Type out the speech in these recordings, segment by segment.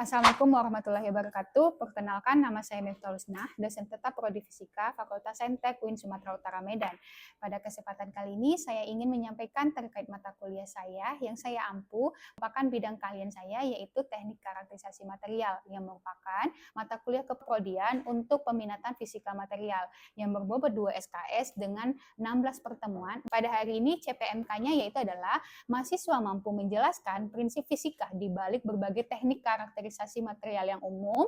Assalamualaikum warahmatullahi wabarakatuh. Perkenalkan, nama saya Miftah Lusnah, dosen tetap Prodi Fisika Fakultas Saintek UIN Sumatera Utara Medan. Pada kesempatan kali ini, saya ingin menyampaikan terkait mata kuliah saya yang saya ampu, merupakan bidang keahlian saya, yaitu Teknik Karakterisasi Material, yang merupakan mata kuliah keprodian untuk peminatan fisika material, yang berbobot 2 SKS dengan 16 pertemuan. Pada hari ini, CPMK-nya yaitu adalah mahasiswa mampu menjelaskan prinsip fisika di balik berbagai teknik karakterisasi material yang umum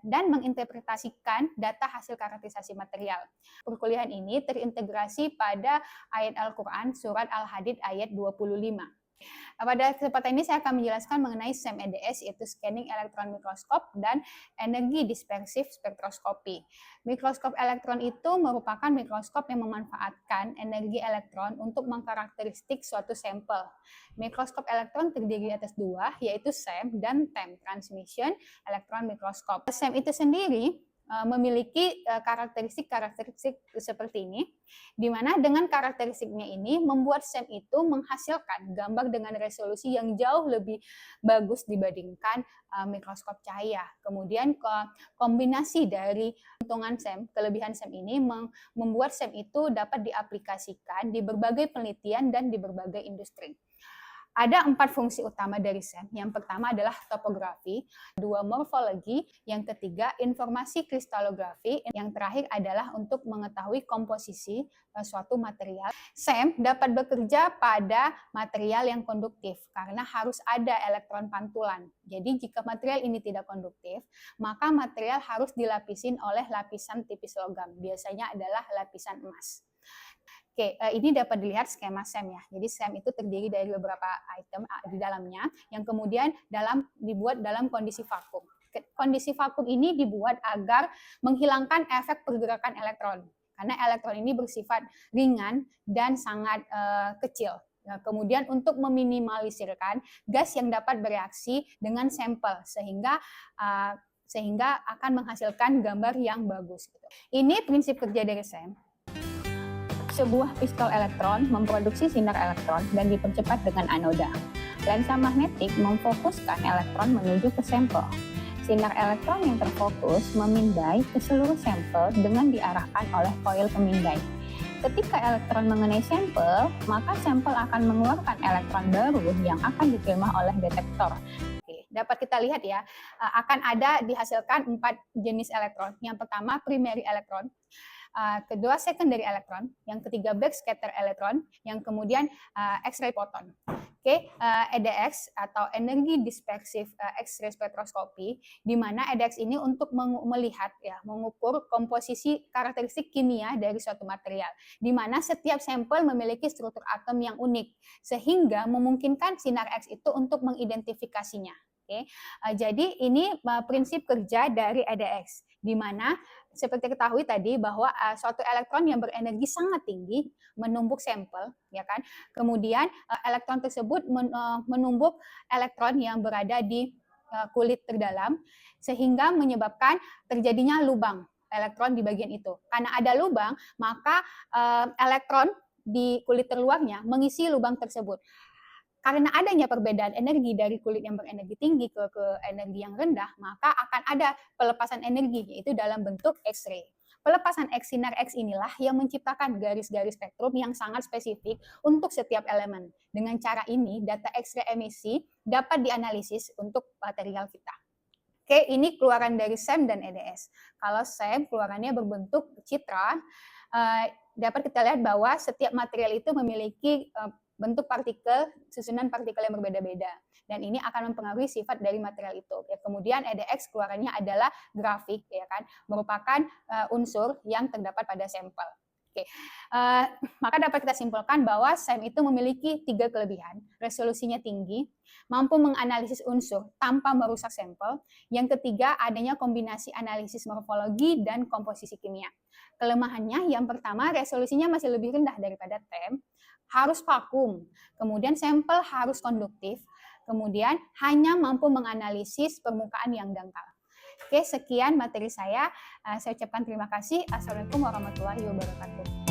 dan menginterpretasikan data hasil karakterisasi material. Perkuliahan ini terintegrasi pada ayat Al-Quran surat Al-Hadid ayat 25. Pada kesempatan ini saya akan menjelaskan mengenai SEM EDS, yaitu Scanning Electron Microscope dan Energi Dispersif Spektroskopi. Mikroskop elektron itu merupakan mikroskop yang memanfaatkan energi elektron untuk mengkarakteristik suatu sampel. Mikroskop elektron terdiri atas dua, yaitu SEM dan TEM, Transmission Electron Microscope. SEM itu sendiri memiliki karakteristik seperti ini, di mana dengan karakteristiknya ini membuat SEM itu menghasilkan gambar dengan resolusi yang jauh lebih bagus dibandingkan mikroskop cahaya. Kemudian kombinasi dari keuntungan SEM, kelebihan SEM ini membuat SEM itu dapat diaplikasikan di berbagai penelitian dan di berbagai industri. Ada 4 fungsi utama dari SEM. Yang pertama adalah topografi, kedua morfologi, yang ketiga informasi kristalografi, yang terakhir adalah untuk mengetahui komposisi suatu material. SEM dapat bekerja pada material yang konduktif karena harus ada elektron pantulan. Jadi jika material ini tidak konduktif, maka material harus dilapisin oleh lapisan tipis logam. Biasanya adalah lapisan emas. Oke, ini dapat dilihat skema SEM ya. Jadi SEM itu terdiri dari beberapa item di dalamnya yang kemudian dibuat dalam kondisi vakum. Kondisi vakum ini dibuat agar menghilangkan efek pergerakan elektron. Karena elektron ini bersifat ringan dan sangat kecil. Nah, kemudian untuk meminimalisirkan gas yang dapat bereaksi dengan sampel sehingga akan menghasilkan gambar yang bagus. Ini prinsip kerja dari SEM. Sebuah pistol elektron memproduksi sinar elektron dan dipercepat dengan anoda. Lensa magnetik memfokuskan elektron menuju ke sampel. Sinar elektron yang terfokus memindai ke seluruh sampel dengan diarahkan oleh koil pemindai. Ketika elektron mengenai sampel, maka sampel akan mengeluarkan elektron baru yang akan diterima oleh detektor. Oke, dapat kita lihat ya, akan ada dihasilkan 4 jenis elektron. Yang pertama primary elektron, kedua secondary elektron, yang ketiga backscatter elektron, yang kemudian X-ray photon. Oke, EDX atau energi dispersif X-ray spektroskopi, di mana EDX ini untuk melihat ya, mengukur komposisi karakteristik kimia dari suatu material, di mana setiap sampel memiliki struktur atom yang unik, sehingga memungkinkan sinar X itu untuk mengidentifikasinya. Oke, jadi ini prinsip kerja dari EDX, di mana seperti ketahui tadi bahwa suatu elektron yang berenergi sangat tinggi menumbuk sampel, ya kan? Kemudian elektron tersebut menumbuk elektron yang berada di kulit terdalam, sehingga menyebabkan terjadinya lubang elektron di bagian itu. Karena ada lubang, maka elektron di kulit terluarnya mengisi lubang tersebut. Karena adanya perbedaan energi dari kulit yang berenergi tinggi ke energi yang rendah, maka akan ada pelepasan energi, yaitu dalam bentuk X-ray. Pelepasan sinar X inilah yang menciptakan garis-garis spektrum yang sangat spesifik untuk setiap elemen. Dengan cara ini, data X-ray emisi dapat dianalisis untuk material kita. Oke, ini keluaran dari SEM dan EDS. Kalau SEM, keluarannya berbentuk citra, dapat kita lihat bahwa setiap material itu memiliki bentuk partikel, susunan partikel yang berbeda-beda. Dan ini akan mempengaruhi sifat dari material itu. Ya, kemudian EDX keluarannya adalah grafik, ya kan, merupakan unsur yang terdapat pada sampel. Oke, maka dapat kita simpulkan bahwa SEM itu memiliki 3 kelebihan. Resolusinya tinggi, mampu menganalisis unsur tanpa merusak sampel. Yang ketiga, adanya kombinasi analisis morfologi dan komposisi kimia. Kelemahannya, yang pertama, resolusinya masih lebih rendah daripada TEM, harus vakum, kemudian sampel harus konduktif, kemudian hanya mampu menganalisis permukaan yang dangkal. Oke, sekian materi saya ucapkan terima kasih. Assalamualaikum warahmatullahi wabarakatuh.